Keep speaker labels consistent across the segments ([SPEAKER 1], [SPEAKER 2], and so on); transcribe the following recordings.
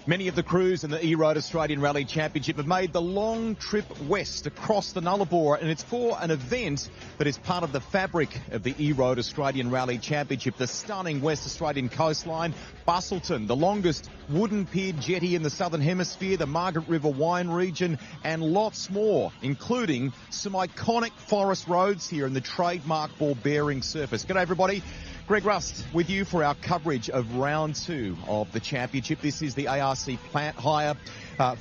[SPEAKER 1] Many of the crews in the E-Road Australian Rally Championship have made the long trip west across the Nullarbor, and it's for an event that is part of the fabric of the E-Road Australian Rally Championship, the stunning West Australian coastline, Busselton, the longest wooden piered jetty in the Southern Hemisphere, the Margaret River wine region, and lots more, including some iconic forest roads here in the trademark ball bearing surface. G'day everybody. Greg Rust with you for our coverage of round 2 of the championship. This is the ARC Plant Hire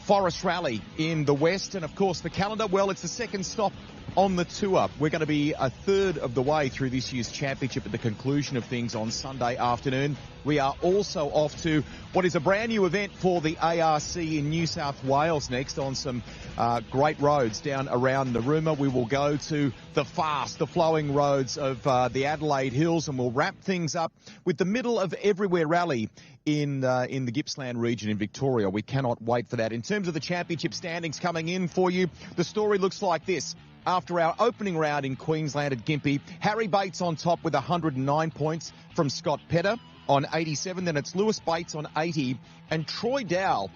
[SPEAKER 1] Forest Rally in the West. And of course the calendar, well, it's the second stop on the tour. We're going to be a third of the way through this year's championship at the conclusion of things on Sunday afternoon. We are also off to what is a brand new event for the ARC in New South Wales next on some great roads down around Narooma. We will go to the flowing roads of the Adelaide Hills, and we'll wrap things up with the Middle of Everywhere Rally in the Gippsland region in Victoria. We cannot wait for that. In terms of the championship standings coming in for you, the story looks like this. After our opening round in Queensland at Gympie, Harry Bates on top with 109 points from Scott Pedder on 87. Then it's Lewis Bates on 80. And Troy Dowel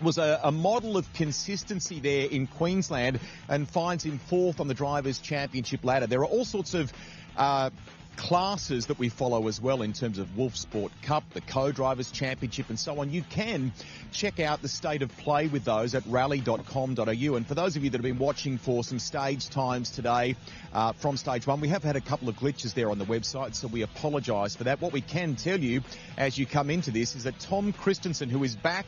[SPEAKER 1] was a model of consistency there in Queensland and finds him 4th on the Drivers' Championship ladder. There are all sorts of classes that we follow as well in terms of Wolf Sport Cup, the Co-Drivers Championship and so on. You can check out the state of play with those at rally.com.au. And for those of you that have been watching for some stage times today from stage 1, we have had a couple of glitches there on the website, so we apologise for that. What we can tell you as you come into this is that Tom Christensen, who is back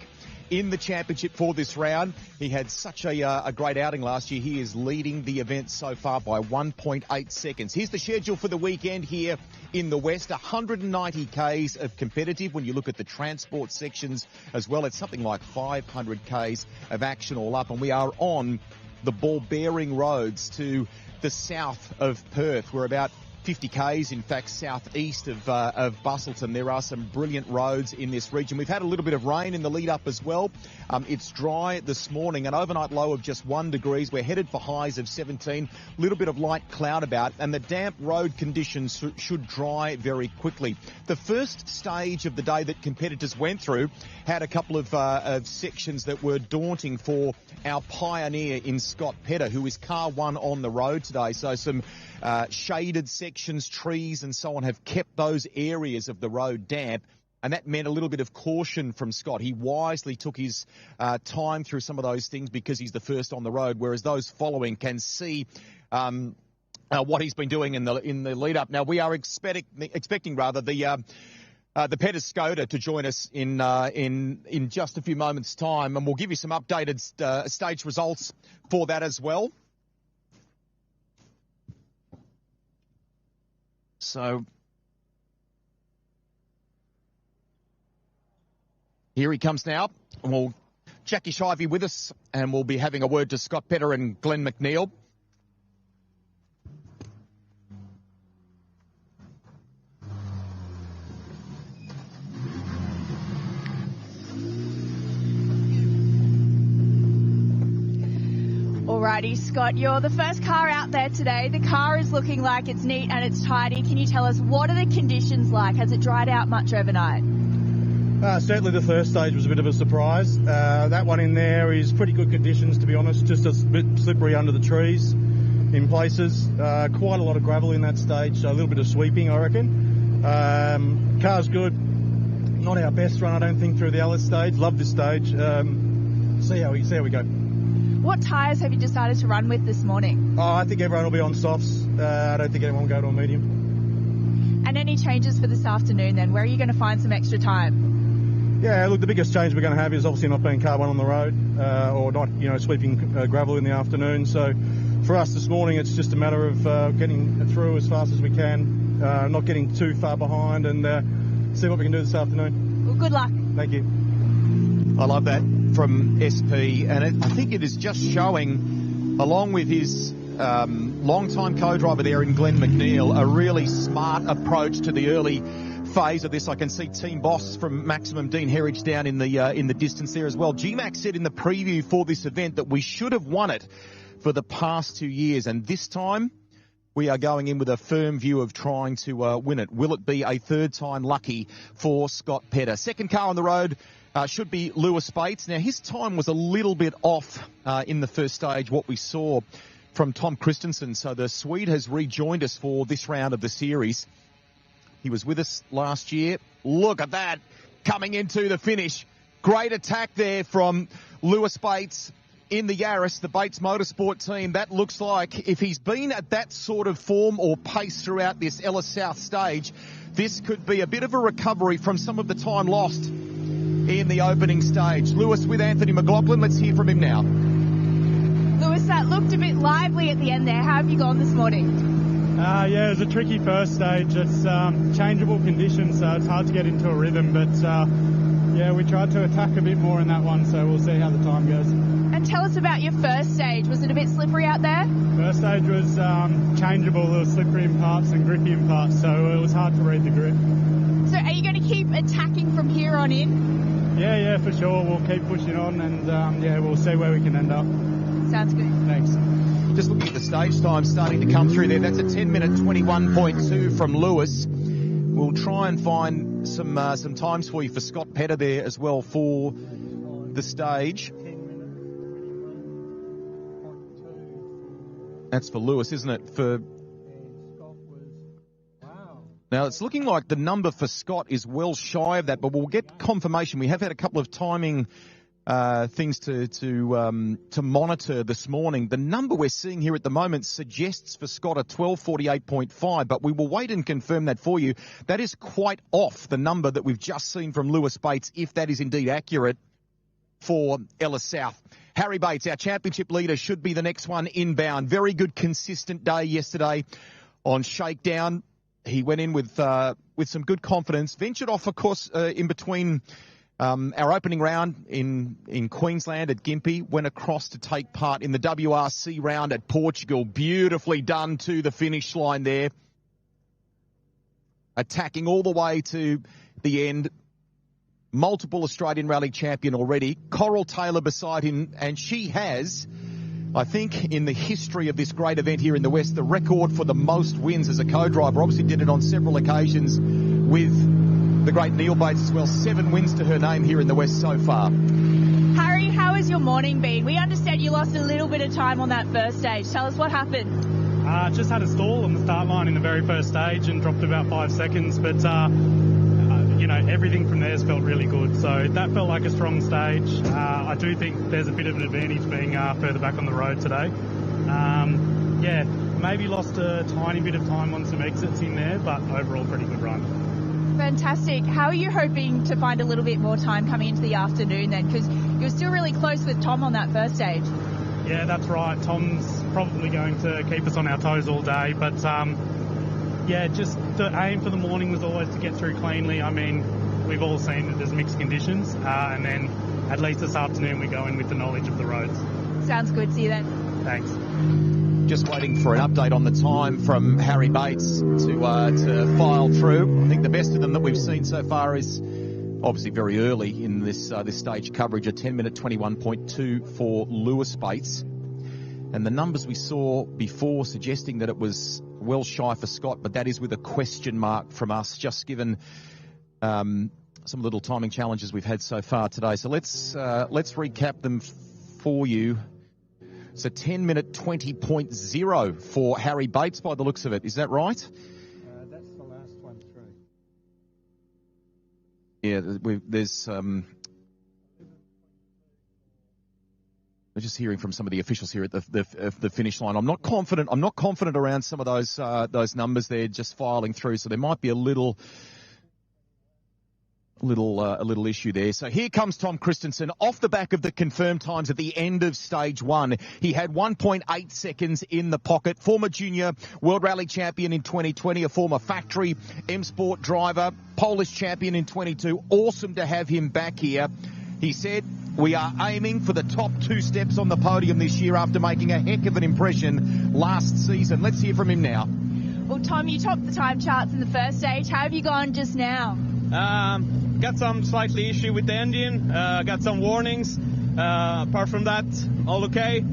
[SPEAKER 1] in the championship for this round, he had such a great outing last year. He is leading the event so far by 1.8 seconds. Here's the schedule for the weekend here in the West. 190 Ks of competitive. When you look at the transport sections as well, it's something like 500 Ks of action all up. And we are on the ball-bearing roads to the south of Perth. We're about 50 Ks, in fact, southeast of Busselton. There are some brilliant roads in this region. We've had a little bit of rain in the lead up as well. It's dry this morning, an overnight low of just 1 degree. We're headed for highs of 17, a little bit of light cloud about, and the damp road conditions should dry very quickly. The first stage of the day that competitors went through had a couple of sections that were daunting for our pioneer in Scott Pedder, who is car 1 on the road today. So some shaded sections, trees and so on have kept those areas of the road damp, and that meant a little bit of caution from Scott. He wisely took his time through some of those things because he's the first on the road, whereas those following can see what he's been doing in the lead up. Now we are expecting the Pedder Skoda to join us in just a few moments' time, and we'll give you some updated stage results for that as well. So here he comes now. And Jackie Shivey with us, and we'll be having a word to Scott Pedder and Glenn McNeil.
[SPEAKER 2] Alrighty, Scott, you're the first car out there today. The car is looking like it's neat and it's tidy. Can you tell us, what are the conditions like? Has it dried out much overnight?
[SPEAKER 3] Certainly the first stage was a bit of a surprise. That one in there is pretty good conditions, to be honest. Just a bit slippery under the trees in places. Quite a lot of gravel in that stage, so a little bit of sweeping, I reckon. Car's good. Not our best run, I don't think, through the Ellis stage. Love this stage. See how we go.
[SPEAKER 2] What tyres have you decided to run with this morning?
[SPEAKER 3] Oh, I think everyone will be on softs. I don't think anyone will go to a medium.
[SPEAKER 2] And any changes for this afternoon then? Where are you going to find some extra time?
[SPEAKER 3] Yeah, look, the biggest change we're going to have is obviously not being car 1 on the road or not, sweeping gravel in the afternoon. So for us this morning, it's just a matter of getting through as fast as we can, not getting too far behind, and see what we can do this afternoon.
[SPEAKER 2] Well, good luck.
[SPEAKER 3] Thank you.
[SPEAKER 1] I love that from SP, and I think it is just showing, along with his long-time co-driver there in Glenn McNeil, a really smart approach to the early phase of this. I can see Team Boss from Maximum, Dean Herridge, down in the distance there as well. G-Max said in the preview for this event that we should have won it for the past 2 years, and this time we are going in with a firm view of trying to win it. Will it be a third time lucky for Scott Pedder? Second car on the road should be Lewis Bates. Now, his time was a little bit off in the first stage, what we saw from Tom Christensen. So the Swede has rejoined us for this round of the series. He was with us last year. Look at that, coming into the finish. Great attack there from Lewis Bates in the Yaris, the Bates Motorsport team. That looks like if he's been at that sort of form or pace throughout this Ellis South stage, this could be a bit of a recovery from some of the time lost in the opening stage. Lewis with Anthony McLaughlin. Let's hear from him now.
[SPEAKER 2] Lewis, that looked a bit lively at the end there. How have you gone this morning?
[SPEAKER 4] Yeah, it was a tricky first stage. It's changeable conditions, so it's hard to get into a rhythm. But yeah, we tried to attack a bit more in that one, so we'll see how the time goes.
[SPEAKER 2] And tell us about your first stage. Was it a bit slippery out there?
[SPEAKER 4] First stage was changeable. It was slippery in parts and grippy in parts, so it was hard to read the grip.
[SPEAKER 2] So are you going to keep attacking from here on in?
[SPEAKER 4] Yeah, for sure. We'll keep pushing on, and yeah, we'll see where we can end up.
[SPEAKER 2] Sounds good.
[SPEAKER 4] Thanks.
[SPEAKER 1] Just looking at the stage time starting to come through there. That's a 10-minute 21.2 from Lewis. We'll try and find some times for you for Scott Pedder there as well for the stage. That's for Lewis, isn't it? Now, it's looking like the number for Scott is well shy of that, but we'll get confirmation. We have had a couple of timing things to monitor this morning. The number we're seeing here at the moment suggests for Scott a 12:48.5, but we will wait and confirm that for you. That is quite off the number that we've just seen from Lewis Bates, if that is indeed accurate for Ellis South. Harry Bates, our championship leader, should be the next one inbound. Very good, consistent day yesterday on Shakedown. He went in with some good confidence. Ventured off, of course, in between our opening round in Queensland at Gympie. Went across to take part in the WRC round at Portugal. Beautifully done to the finish line there. Attacking all the way to the end. Multiple Australian Rally champion already. Coral Taylor beside him, and she has, I think, in the history of this great event here in the West, the record for the most wins as a co-driver. Obviously did it on several occasions with the great Neil Bates as well. 7 wins to her name here in the West so far.
[SPEAKER 2] Harry, how has your morning been? We understand you lost a little bit of time on that first stage. Tell us what happened.
[SPEAKER 4] Just had a stall on the start line in the very first stage and dropped about 5 seconds, but you know, everything from there has felt really good. So that felt like a strong stage. I do think there's a bit of an advantage being further back on the road today. Yeah, maybe lost a tiny bit of time on some exits in there, but overall pretty good run.
[SPEAKER 2] Fantastic. How are you hoping to find a little bit more time coming into the afternoon then? Because you're still really close with Tom on that first stage.
[SPEAKER 4] Yeah, that's right. Tom's probably going to keep us on our toes all day, but yeah, just the aim for the morning was always to get through cleanly. I mean, we've all seen that there's mixed conditions, and then at least this afternoon we go in with the knowledge of the roads.
[SPEAKER 2] Sounds good. See you then.
[SPEAKER 4] Thanks.
[SPEAKER 1] Just waiting for an update on the time from Harry Bates to file through. I think the best of them that we've seen so far is obviously very early in this stage coverage, a 10-minute 21.2 for Lewis Bates. And the numbers we saw before suggesting that it was well shy for Scott, but that is with a question mark from us, just given some little timing challenges we've had so far today. So let's recap them for you. It's a 10-minute 20.0 for Harry Bates by the looks of it. Is that right?
[SPEAKER 4] That's the last one through.
[SPEAKER 1] Yeah, there's... We're just hearing from some of the officials here at the finish line. I'm not confident around some of those numbers. They're just filing through, so there might be a little issue there. So here comes Tom Christensen off the back of the confirmed times at the end of stage 1. He had 1.8 seconds in the pocket. Former junior World Rally champion in 2020, a former factory M Sport driver, Polish champion in 22. Awesome to have him back here. He said, "We are aiming for the top 2 steps on the podium this year after making a heck of an impression last season." Let's hear from him now.
[SPEAKER 2] Well, Tom, you topped the time charts in the first stage. How have you gone just now?
[SPEAKER 5] Got some slightly issue with the engine. Got some warnings. Apart from that, all okay.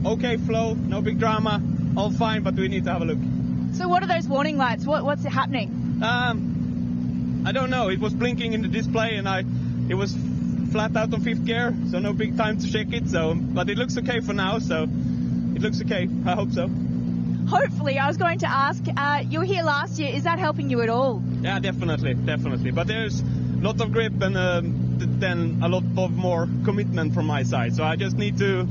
[SPEAKER 5] Okay flow, no big drama, all fine, but we need to have a look.
[SPEAKER 2] So what are those warning lights? What's happening?
[SPEAKER 5] I don't know. It was blinking in the display, and I it was flat out on 5th gear, so no big time to check it. So, but it looks okay for now. So it looks okay. I hope so.
[SPEAKER 2] Hopefully. I was going to ask, you were here last year. Is that helping you at all?
[SPEAKER 5] Yeah, definitely. But there's a lot of grip and then a lot of more commitment from my side. So I just need to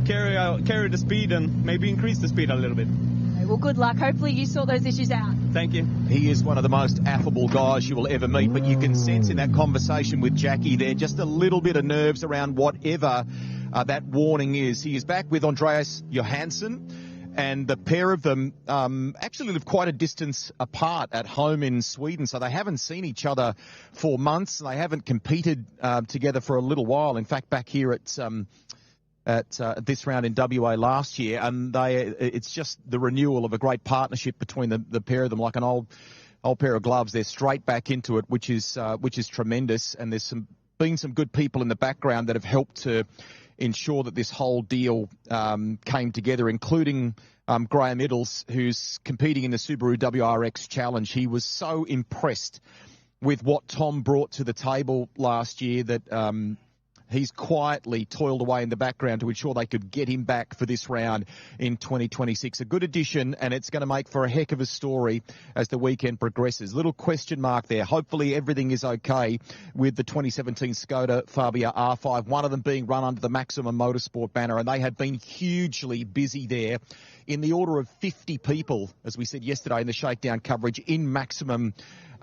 [SPEAKER 5] carry the speed and maybe increase the speed a little bit.
[SPEAKER 2] Okay, well, good luck. Hopefully you sort those issues out.
[SPEAKER 5] Thank you.
[SPEAKER 1] He is one of the most affable guys you will ever meet, but you can sense in that conversation with Jackie there just a little bit of nerves around whatever that warning is. He is back with Andreas Johansson, and the pair of them actually live quite a distance apart at home in Sweden, so they haven't seen each other for months. They haven't competed together for a little while. In fact, back here at this round in WA last year, and it's just the renewal of a great partnership between the pair of them, like an old pair of gloves. They're straight back into it, which is tremendous. And there's been some good people in the background that have helped to ensure that this whole deal came together, including Graham Ellis, who's competing in the Subaru WRX Challenge. He was so impressed with what Tom brought to the table last year that he's quietly toiled away in the background to ensure they could get him back for this round in 2026. A good addition, and it's going to make for a heck of a story as the weekend progresses. Little question mark there. Hopefully everything is okay with the 2017 Skoda Fabia R5, one of them being run under the Maximum Motorsport banner, and they have been hugely busy there. In the order of 50 people, as we said yesterday in the shakedown coverage, in Maximum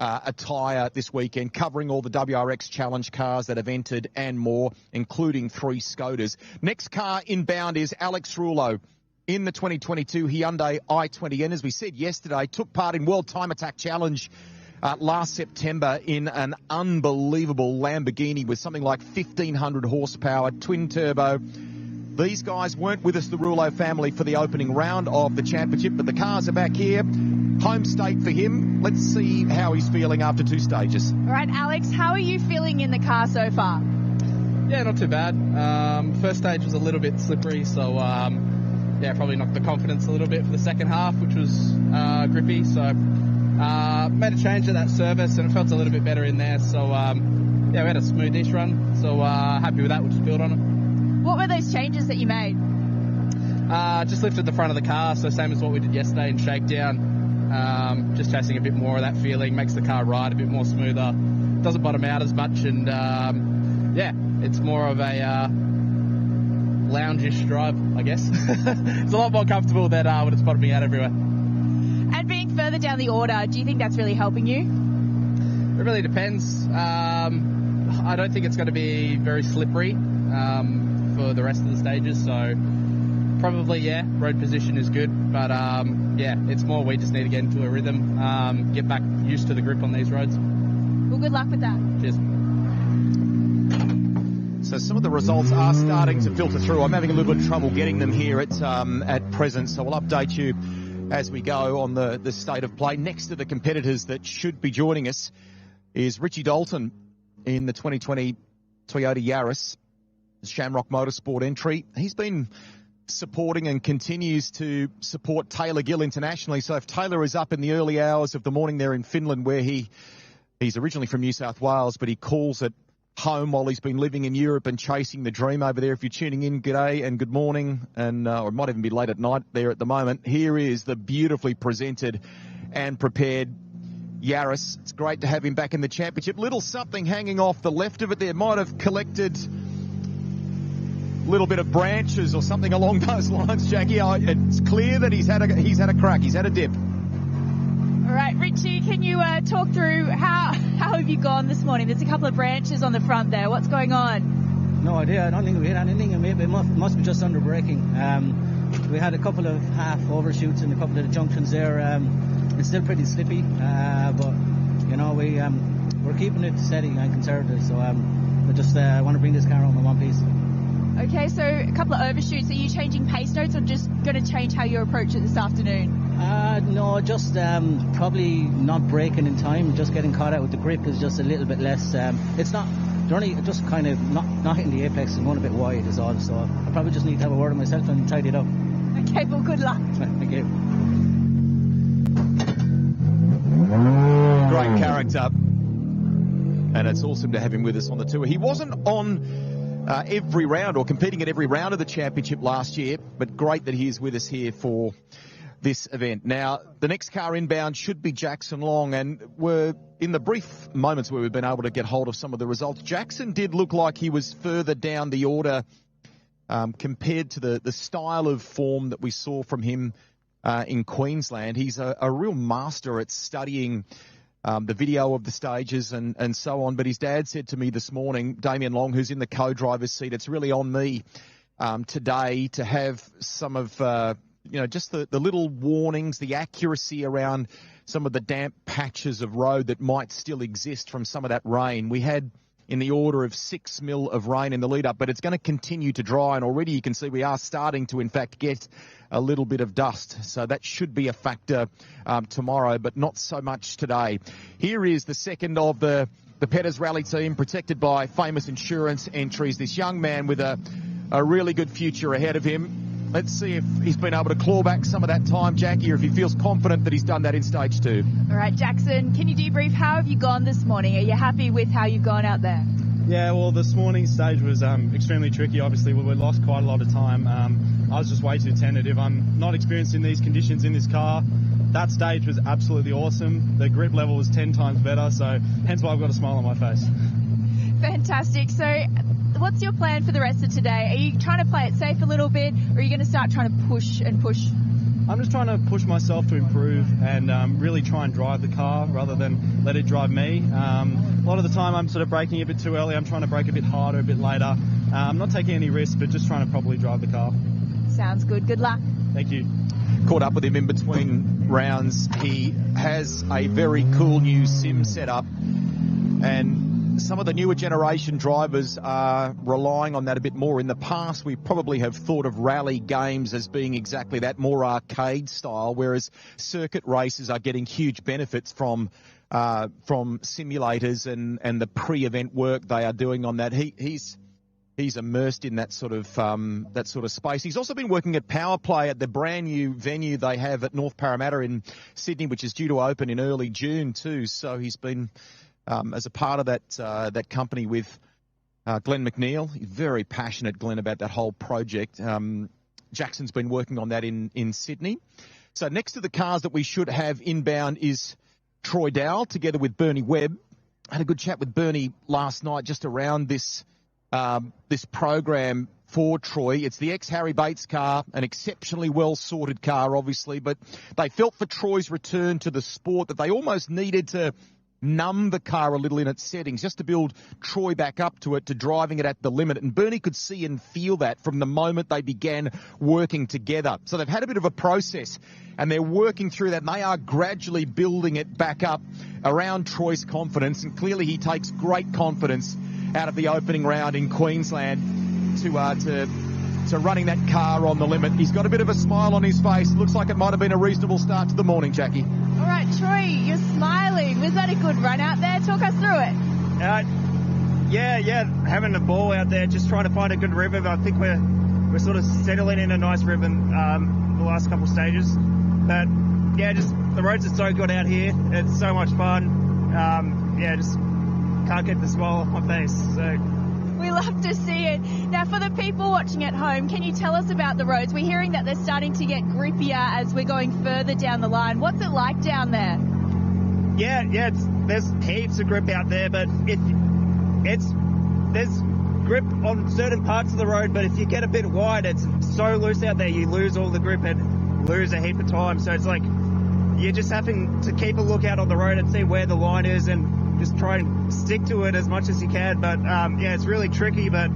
[SPEAKER 1] attire this weekend, covering all the WRX Challenge cars that have entered and more, including 3 Skodas. Next car inbound is Alex Rullo in the 2022 Hyundai i20. And as we said yesterday, took part in World Time Attack Challenge last September in an unbelievable Lamborghini with something like 1,500 horsepower, twin turbo. These guys weren't with us, the Rullo family, for the opening round of the championship, but the cars are back here. Home state for him. Let's see how he's feeling after 2 stages.
[SPEAKER 2] All right, Alex, how are you feeling in the car so far?
[SPEAKER 6] Yeah, not too bad. First stage was a little bit slippery, so probably knocked the confidence a little bit for the second half, which was grippy. So made a change at that service, and it felt a little bit better in there. So we had a smooth-ish run. So happy with that. We'll just build on it.
[SPEAKER 2] What were those changes that you made?
[SPEAKER 6] Just lifted the front of the car, so same as what we did yesterday in shakedown. Just chasing a bit more of that feeling, makes the car ride a bit more smoother, doesn't bottom out as much, and it's more of a lounge-ish drive, I guess. It's a lot more comfortable than when it's bottoming out everywhere.
[SPEAKER 2] And being further down the order, do you think that's really helping you?
[SPEAKER 6] It really depends. I don't think it's going to be very slippery for the rest of the stages, so probably, road position is good, but it's more we just need to get into a rhythm, get back used to the grip on these roads.
[SPEAKER 2] Well, good luck with that.
[SPEAKER 6] Cheers.
[SPEAKER 1] So some of the results are starting to filter through. I'm having a little bit of trouble getting them here at present, so we'll update you as we go on the state of play. Next to the competitors that should be joining us is Richie Dalton in the 2020 Toyota Yaris, Shamrock Motorsport entry. He's been supporting and continues to support Taylor Gill internationally. So if Taylor is up in the early hours of the morning there in Finland, where he's originally from New South Wales, but he calls it home while he's been living in Europe and chasing the dream over there. If you're tuning in, g'day and good morning, and or it might even be late at night there at the moment. Here is the beautifully presented and prepared Yaris. It's great to have him back in the championship. Little something hanging off the left of it there. Might have collected a little bit of branches or something along those lines, Jackie. It's clear that he's had a crack. He's had a dip.
[SPEAKER 2] All right, Richie, can you talk through how have you gone this morning? There's a couple of branches on the front there. What's going on?
[SPEAKER 7] No idea. I don't think we hit anything. It must be just under braking. We had a couple of half overshoots in a couple of the junctions there. It's still pretty slippy, but you know we're keeping it steady and conservative. So I just want to bring this car home in one piece.
[SPEAKER 2] Okay, so a couple of overshoots. Are you changing pace notes or just going to change how you approach it this afternoon?
[SPEAKER 7] No, just probably not braking in time. Just getting caught out with the grip is just a little bit less. It's not. They're only just kind of not hitting the apex and going a bit wide is all. So I probably just need to have a word with myself and tidy it up.
[SPEAKER 2] Okay, well, good luck.
[SPEAKER 7] Thank you.
[SPEAKER 1] Great character. and it's awesome to have him with us on the tour. He wasn't on every round or competing at every round of the championship last year, but great that he is with us here for this event. Now, the next car inbound should be Jackson Long, and we're in the brief moments where we've been able to get hold of some of the results. Jackson did look like he was further down the order compared to the style of form that we saw from him in Queensland. He's a real master at studying the video of the stages and so on. But his dad said to me this morning, Damien Long, who's in the co-driver's seat, it's really on me today to have some of, just the little warnings, the accuracy around some of the damp patches of road that might still exist from some of that rain. We had in the order of 6 mil of rain in the lead up, but it's going to continue to dry, and already you can see we are starting to in fact get a little bit of dust. So that should be a factor tomorrow, but not so much today. Here is the second of the Pedder's rally team, protected by famous insurance entries. This young man with a really good future ahead of him. Let's see if he's been able to claw back some of that time, Jackie, or if he feels confident that he's done that in stage 2.
[SPEAKER 2] All right, Jackson, can you debrief? How have you gone this morning? Are you happy with how you've gone out there?
[SPEAKER 5] Yeah, well, this morning's stage was extremely tricky. Obviously, we lost quite a lot of time. I was just way too tentative. I'm not experienced in these conditions in this car. That stage was absolutely awesome. The grip level was 10 times better, so hence why I've got a smile on my face.
[SPEAKER 2] Fantastic. So what's your plan for the rest of today? Are you trying to play it safe a little bit, or are you going to start trying to push and push?
[SPEAKER 5] I'm just trying to push myself to improve and really try and drive the car rather than let it drive me. A lot of the time I'm sort of braking a bit too early. I'm trying to brake a bit harder, a bit later. I'm not taking any risks, but just trying to properly drive the car.
[SPEAKER 2] Sounds good. Good luck.
[SPEAKER 5] Thank you.
[SPEAKER 1] Caught up with him in between rounds. He has a very cool new sim setup, and some of the newer generation drivers are relying on that a bit more. In the past, we probably have thought of rally games as being exactly that, more arcade style, whereas circuit races are getting huge benefits from simulators and the pre-event work they are doing on that. He's immersed in that sort of space. He's also been working at Power Play at the brand new venue they have at North Parramatta in Sydney, which is due to open in early June too. So he's been as a part of that company with Glenn McNeil. He's very passionate, Glenn, about that whole project. Jackson's been working on that in Sydney. So next to the cars that we should have inbound is Troy Dowel together with Bernie Webb. I had a good chat with Bernie last night just around this program for Troy. It's the ex-Harry Bates car, an exceptionally well-sorted car, obviously, but they felt for Troy's return to the sport that they almost needed to numb the car a little in its settings just to build Troy back up to it, to driving it at the limit. And Bernie could see and feel that from the moment they began working together. So they've had a bit of a process and they're working through that, and they are gradually building it back up around Troy's confidence. And clearly he takes great confidence out of the opening round in Queensland to running that car on the limit. He's got a bit of a smile on his face. Looks like it might have been a reasonable start to the morning, Jackie.
[SPEAKER 2] All right, Troy, you're smiling. Was that a good run out there? Talk us through it.
[SPEAKER 8] Yeah, having a ball out there, just trying to find a good rhythm. I think we're sort of settling in a nice rhythm the last couple of stages. But yeah, just the roads are so good out here. It's so much fun. Just can't get the smile off my face. So.
[SPEAKER 2] We love to see it. Now, for the people watching at home, can you tell us about the roads? We're hearing that they're starting to get grippier as we're going further down the line. What's it like down there?
[SPEAKER 8] Yeah, there's heaps of grip out there, but there's grip on certain parts of the road, but if you get a bit wide, it's so loose out there, you lose all the grip and lose a heap of time. So it's like you're just having to keep a lookout on the road and see where the line is and just try and stick to it as much as you can. But it's really tricky, but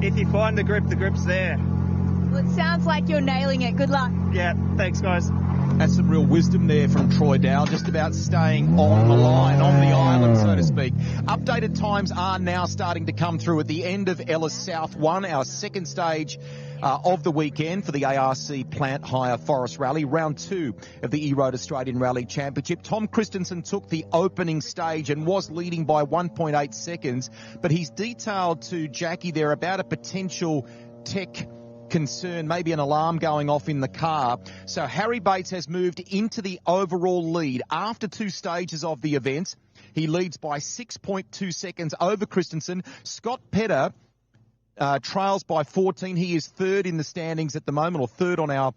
[SPEAKER 8] if you find the grip's there.
[SPEAKER 2] Well, it sounds like you're nailing it. Good luck.
[SPEAKER 8] Yeah, thanks guys.
[SPEAKER 1] That's some real wisdom there from Troy Dowel, just about staying on the line, on the island, so to speak. Updated times are now starting to come through at the end of Ellis South 1, our second stage of the weekend for the ARC Plant Hire Forest Rally, round 2 of the E-Road Australian Rally Championship. Tom Christensen took the opening stage and was leading by 1.8 seconds, but he's detailed to Jackie there about a potential tech concern, maybe an alarm going off in the car. So Harry Bates has moved into the overall lead after 2 stages of the event. He leads by 6.2 seconds over Christensen. Scott Pedder trails by 14. He is third in the standings at the moment, or third on our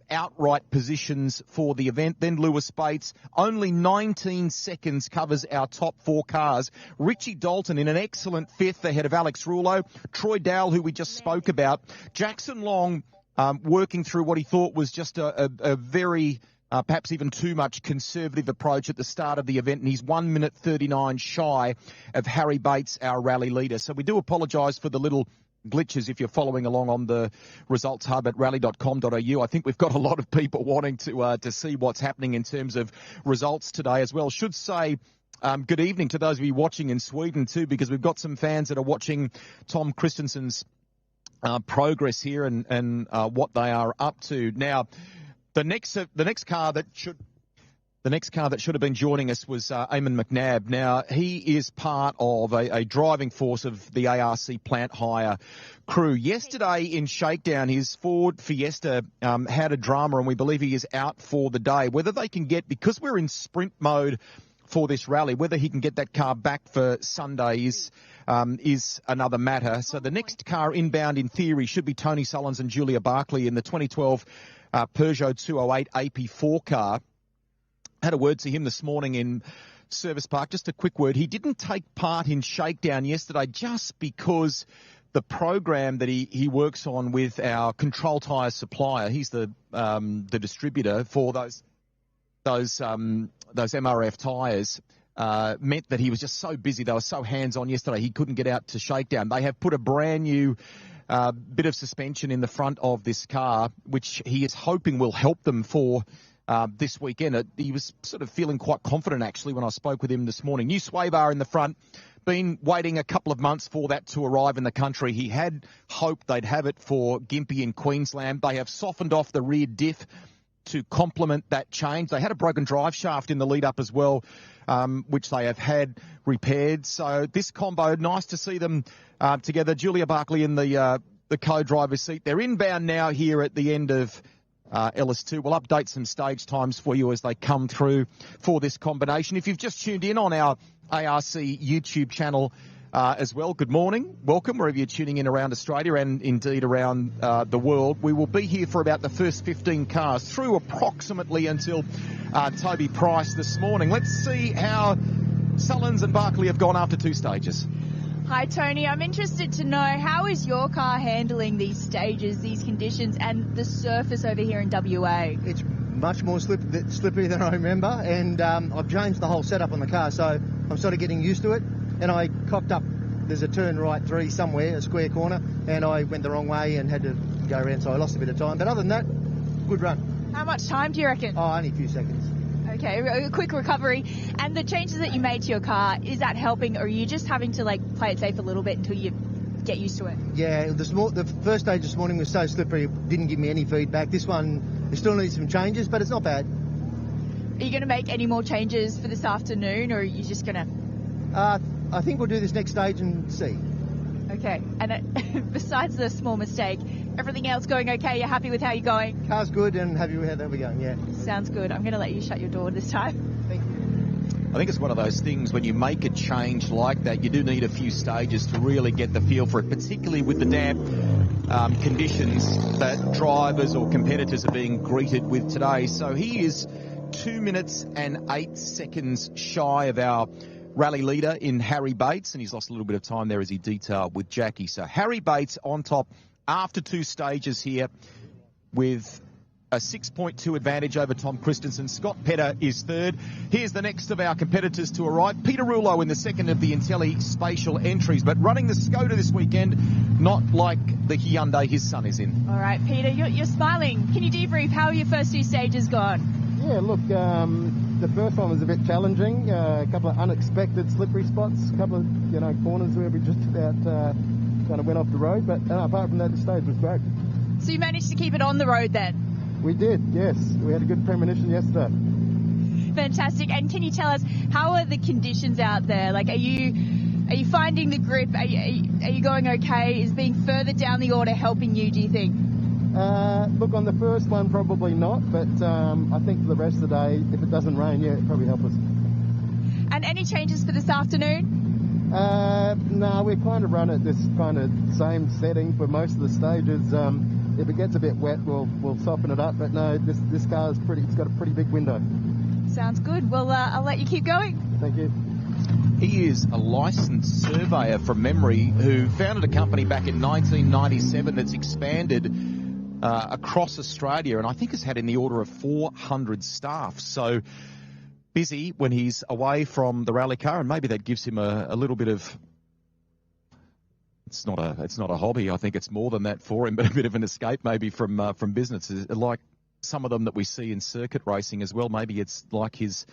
[SPEAKER 1] outright positions for the event. Then Lewis Bates, only 19 seconds covers our top 4 cars. Richie Dalton in an excellent 5th ahead of Alex Rullo. Troy Dowel, who we just spoke about. Jackson Long working through what he thought was just a very perhaps even too much conservative approach at the start of the event, and he's 1 minute 39 shy of Harry Bates, our rally leader. So we do apologise for the little glitches if you're following along on the results hub at rally.com.au. I think we've got a lot of people wanting to see what's happening in terms of results today as well. Should say good evening to those of you watching in Sweden too, because we've got some fans that are watching Tom Christensen's progress here and what they are up to. Now, the next car that should have been joining us was Eamon McNabb. Now, he is part of a driving force of the ARC plant hire crew. Yesterday in shakedown, his Ford Fiesta had a drama, and we believe he is out for the day. Whether they can get, because we're in sprint mode for this rally, whether he can get that car back for Sunday is another matter. So the next car inbound, in theory, should be Tony Sullins and Julia Barkley in the 2012 Peugeot 208 AP4 car. Had a word to him this morning in Service Park. Just a quick word. He didn't take part in shakedown yesterday just because the program that he works on with our control tyre supplier, he's the distributor for those MRF tyres, meant that he was just so busy. They were so hands-on yesterday, he couldn't get out to shakedown. They have put a brand new bit of suspension in the front of this car, which he is hoping will help them for this weekend. He was sort of feeling quite confident, actually, when I spoke with him this morning. New sway bar in the front. Been waiting a couple of months for that to arrive in the country. He had hoped they'd have it for Gympie in Queensland. They have softened off the rear diff to complement that change. They had a broken drive shaft in the lead-up as well, which they have had repaired. So this combo, nice to see them together. Julia Barkley in the co-driver's seat. They're inbound now here at the end of Ellis 2. We'll update some stage times for you as they come through for this combination. If you've just tuned in on our ARC YouTube channel as well, good morning. Welcome wherever you're tuning in around Australia and indeed around the world. We will be here for about the first 15 cars through approximately until Toby Price this morning. Let's see how Sullins and Barkley have gone after 2 stages.
[SPEAKER 2] Hi, Tony. I'm interested to know, how is your car handling these stages, these conditions, and the surface over here in WA?
[SPEAKER 9] It's much more slippery than I remember, and I've changed the whole setup on the car, so I'm sort of getting used to it. And I cocked up, there's a turn right 3 somewhere, a square corner, and I went the wrong way and had to go around, so I lost a bit of time. But other than that, good run.
[SPEAKER 2] How much time do you reckon?
[SPEAKER 9] Oh, only a few seconds.
[SPEAKER 2] Okay, a quick recovery. And the changes that you made to your car, is that helping, or are you just having to play it safe a little bit until you get used to it?
[SPEAKER 9] Yeah, the first stage this morning was so slippery, it didn't give me any feedback. This one, it still needs some changes, but it's not bad.
[SPEAKER 2] Are you going to make any more changes for this afternoon, or are you just going to...
[SPEAKER 9] I think we'll do this next stage and see.
[SPEAKER 2] Okay, and besides the small mistake, everything else going okay? You're happy with how you're going?
[SPEAKER 9] Car's good and happy with how we're going, yeah.
[SPEAKER 2] Sounds good. I'm going to let you shut your door this time.
[SPEAKER 9] Thank you.
[SPEAKER 1] I think it's one of those things, when you make a change like that, you do need a few stages to really get the feel for it, particularly with the damp conditions that drivers or competitors are being greeted with today. So he is 2 minutes and 8 seconds shy of our rally leader in Harry Bates, and he's lost a little bit of time there as he detailed with Jackie. So Harry Bates on top after 2 stages here with a 6.2 advantage over Tom Christensen. Scott Pedder is third. Here's the next of our competitors to arrive. Peter Rullo in the second of the Intelli Spatial entries, but running the Skoda this weekend, not like the Hyundai his son is in.
[SPEAKER 2] All right, Peter, you're smiling. Can you debrief? How are your first 2 stages gone?
[SPEAKER 10] Yeah, look, the first one was a bit challenging. A couple of unexpected slippery spots, a couple of corners where we just about kind of went off the road. But apart from that, the stage was great.
[SPEAKER 2] So you managed to keep it on the road then?
[SPEAKER 10] We did, yes. We had a good premonition yesterday.
[SPEAKER 2] Fantastic. And can you tell us, how are the conditions out there? Are you Are you finding the grip? Are you going okay? Is being further down the order helping you, do you think?
[SPEAKER 10] Look, on the first one, probably not, but I think for the rest of the day, if it doesn't rain, yeah, it'll probably help us.
[SPEAKER 2] And any changes for this afternoon?
[SPEAKER 10] No, we kind of run at this kind of same setting for most of the stages. If it gets a bit wet, we'll soften it up, but no, this car is it's got a pretty big window.
[SPEAKER 2] Sounds good. Well, I'll let you keep going.
[SPEAKER 10] Thank you.
[SPEAKER 1] He is a licensed surveyor from memory who founded a company back in 1997 that's expanded across Australia, and I think has had in the order of 400 staff. So busy when he's away from the rally car, and maybe that gives him a little bit of... It's not a hobby. I think it's more than that for him, but a bit of an escape maybe from business, like some of them that we see in circuit racing as well. Maybe it's like his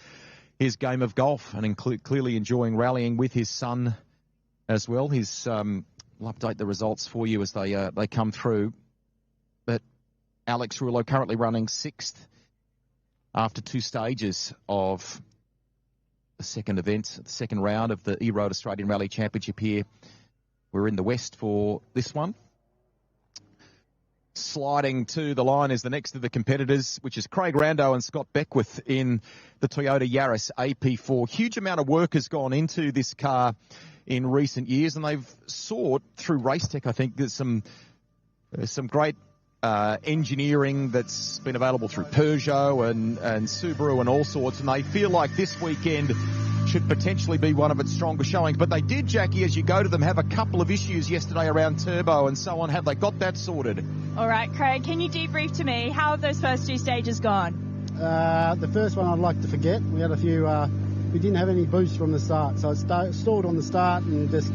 [SPEAKER 1] game of golf, and clearly enjoying rallying with his son as well. We'll update the results for you as they come through. But Alex Rullo currently running 6th after 2 stages of the second event, the second round of the E-Road Australian Rally Championship here. We're in the west for this one. Sliding to the line is the next of the competitors, which is Craig Rando and Scott Beckwith in the Toyota Yaris AP4. Huge amount of work has gone into this car in recent years, and they've sought through Racetech, I think, there's some great engineering that's been available through Peugeot and Subaru and all sorts, and they feel like this weekend should potentially be one of its stronger showings. But they did, Jackie, as you go to them, have a couple of issues yesterday around turbo and so on. Have they got that sorted?
[SPEAKER 2] All right, Craig, can you debrief to me? How have those first 2 stages gone?
[SPEAKER 11] The first one I'd like to forget. We had a few... we didn't have any boost from the start, so it stalled on the start, and just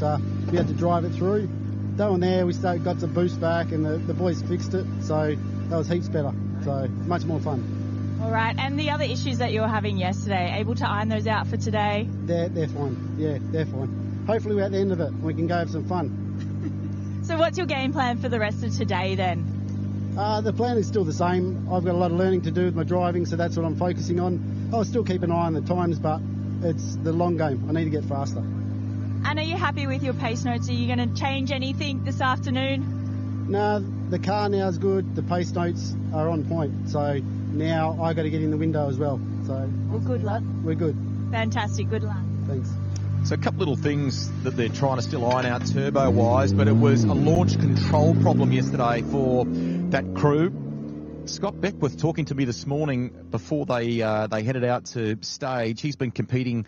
[SPEAKER 11] we had to drive it through. Down there, we got some boost back, and the boys fixed it, so that was heaps better. So much more fun.
[SPEAKER 2] All right, and the other issues that you were having yesterday, able to iron those out for today?
[SPEAKER 11] They're fine. Yeah, they're fine. Hopefully we're at the end of it and we can go have some fun.
[SPEAKER 2] So what's your game plan for the rest of today then?
[SPEAKER 11] The plan is still the same. I've got a lot of learning to do with my driving, so that's what I'm focusing on. I'll still keep an eye on the times, but it's the long game. I need to get faster.
[SPEAKER 2] And are you happy with your pace notes? Are you going to change anything this afternoon?
[SPEAKER 11] No, the car now is good. The pace notes are on point. So now I got to get in the window as well. So
[SPEAKER 2] well, good luck.
[SPEAKER 11] We're good.
[SPEAKER 2] Fantastic. Good luck.
[SPEAKER 11] Thanks.
[SPEAKER 1] So a couple little things that they're trying to still iron out turbo-wise, but it was a launch control problem yesterday for that crew. Scott Beckwith talking to me this morning before they headed out to stage. He's been competing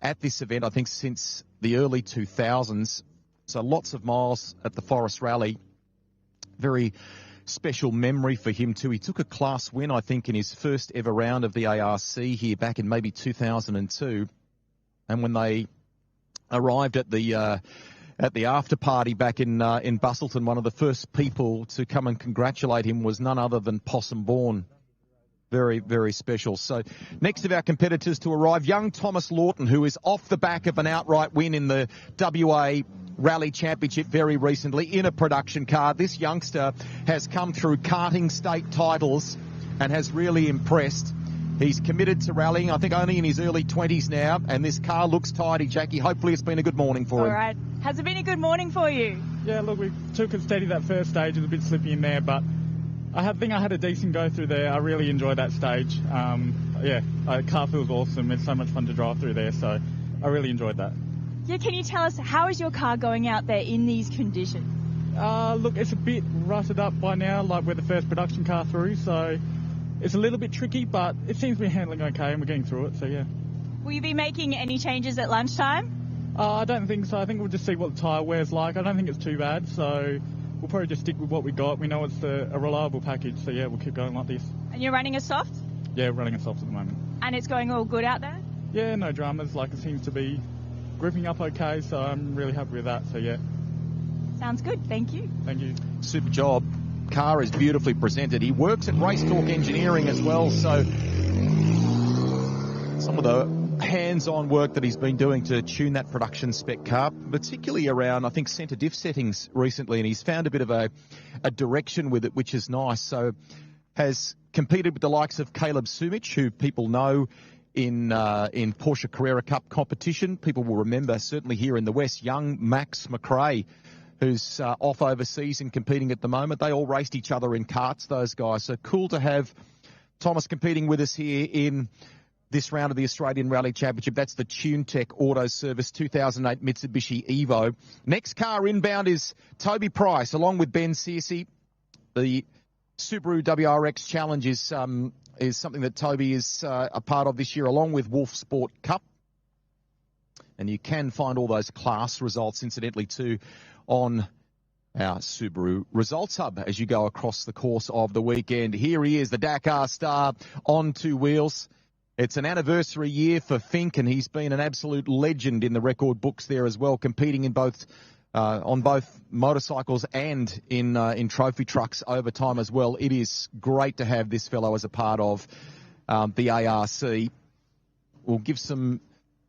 [SPEAKER 1] at this event, I think, since the early 2000s. So lots of miles at the Forest Rally. Very special memory for him too. He took a class win, I think, in his first ever round of the ARC here back in maybe 2002. And when they arrived at the after party back in Busselton, one of the first people to come and congratulate him was none other than Possum Bourne. Very, very special. So next of our competitors to arrive, young Thomas Lawton, who is off the back of an outright win in the WA Rally Championship very recently in a production car. This youngster has come through karting state titles and has really impressed. He's committed to rallying, I think only in his early 20s now, and this car looks tidy, Jackie. Hopefully it's been a good morning for him.
[SPEAKER 2] All right. Has it been a good morning for you?
[SPEAKER 12] Yeah, look, we took it steady that first stage. It was a bit slippy in there, but I think I had a decent go through there. I really enjoyed that stage. The car feels awesome. It's so much fun to drive through there, so I really enjoyed that.
[SPEAKER 2] Yeah, can you tell us, how is your car going out there in these conditions?
[SPEAKER 12] Look, it's a bit rusted up by now, like we're the first production car through, so it's a little bit tricky, but it seems to be handling okay and we're getting through it, so yeah.
[SPEAKER 2] Will you be making any changes at lunchtime?
[SPEAKER 12] I don't think so. I think we'll just see what the tyre wear's like. I don't think it's too bad, so we'll probably just stick with what we got. We know it's a reliable package, so yeah, we'll keep going like this.
[SPEAKER 2] And you're running a soft?
[SPEAKER 12] Yeah, running a soft at the moment.
[SPEAKER 2] And it's going all good out there?
[SPEAKER 12] Yeah, no dramas. Like, it seems to be gripping up okay, so I'm really happy with that, so yeah.
[SPEAKER 2] Sounds good. Thank you.
[SPEAKER 12] Thank you.
[SPEAKER 1] Super job. Car is beautifully presented. He works at Race Talk Engineering as well, so some of the hands-on work that he's been doing to tune that production spec car, particularly around, I think, centre diff settings recently, and he's found a bit of a direction with it, which is nice. So has competed with the likes of Caleb Sumich, who people know in Porsche Carrera Cup competition. People will remember, certainly here in the West, young Max McRae, who's off overseas and competing at the moment. They all raced each other in karts, those guys. So cool to have Thomas competing with us here in this round of the Australian Rally Championship. That's the TuneTech Auto Service 2008 Mitsubishi Evo. Next car inbound is Toby Price, along with Ben Searcy. The Subaru WRX Challenge is something that Toby is a part of this year, along with Wolf Sport Cup. And you can find all those class results, incidentally, too, on our Subaru Results Hub as you go across the course of the weekend. Here he is, the Dakar star on two wheels. It's an anniversary year for Fink, and he's been an absolute legend in the record books there as well, competing in both on both motorcycles and in trophy trucks over time as well. It is great to have this fellow as a part of the ARC. We'll give some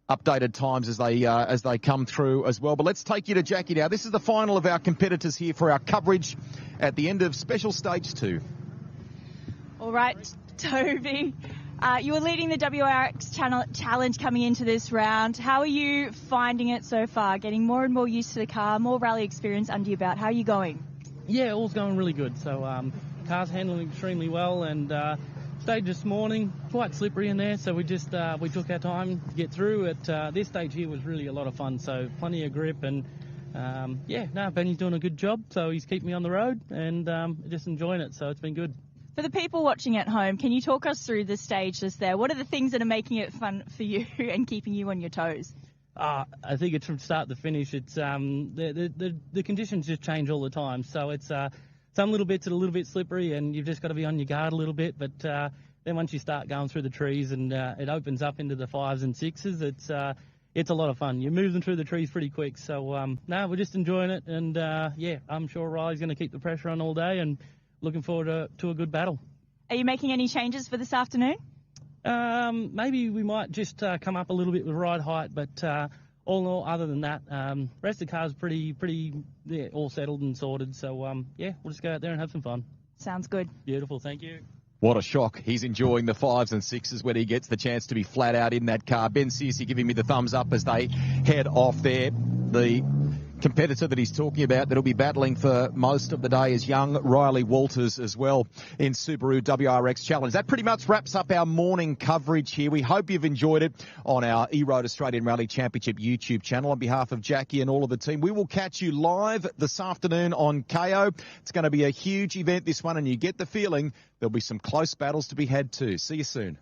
[SPEAKER 1] updated times as they come through as well. But let's take you to Jackie now. This is the final of our competitors here for our coverage at the end of Special Stage 2.
[SPEAKER 2] All right, Toby. You were leading the WRX challenge coming into this round. How are you finding it so far? Getting more and more used to the car, more rally experience under your belt. How are you going?
[SPEAKER 13] Yeah, all's going really good. So car's handling extremely well, and stage this morning quite slippery in there. So we just we took our time to get through it. This stage here was really a lot of fun. So plenty of grip, and Benny's doing a good job. So he's keeping me on the road, and just enjoying it. So it's been good.
[SPEAKER 2] For the people watching at home, can you talk us through the stages there? What are the things that are making it fun for you and keeping you on your toes?
[SPEAKER 13] I think it's from start to finish. It's the conditions just change all the time. So it's some little bits are a little bit slippery, and you've just got to be on your guard a little bit. But then once you start going through the trees and it opens up into the 5s and 6s, it's a lot of fun. You're moving through the trees pretty quick. So we're just enjoying it, and I'm sure Riley's going to keep the pressure on all day, and looking forward to a good battle.
[SPEAKER 2] Are you making any changes for this afternoon?
[SPEAKER 13] Maybe we might just come up a little bit with ride height, but all in all, other than that, rest of the car's pretty all settled and sorted. So, we'll just go out there and have some fun.
[SPEAKER 2] Sounds good.
[SPEAKER 13] Beautiful, thank you.
[SPEAKER 1] What a shock. He's enjoying the 5s and 6s when he gets the chance to be flat out in that car. Ben Searcy giving me the thumbs up as they head off there. The competitor that he's talking about that'll be battling for most of the day is young Riley Walters as well in Subaru WRX Challenge. That pretty much wraps up our morning coverage here. We hope you've enjoyed it on our E-Road Australian Rally Championship YouTube channel. On behalf of Jackie and all of the team, we will catch you live this afternoon on KO. It's going to be a huge event, this one, and you get the feeling there'll be some close battles to be had too. See you soon.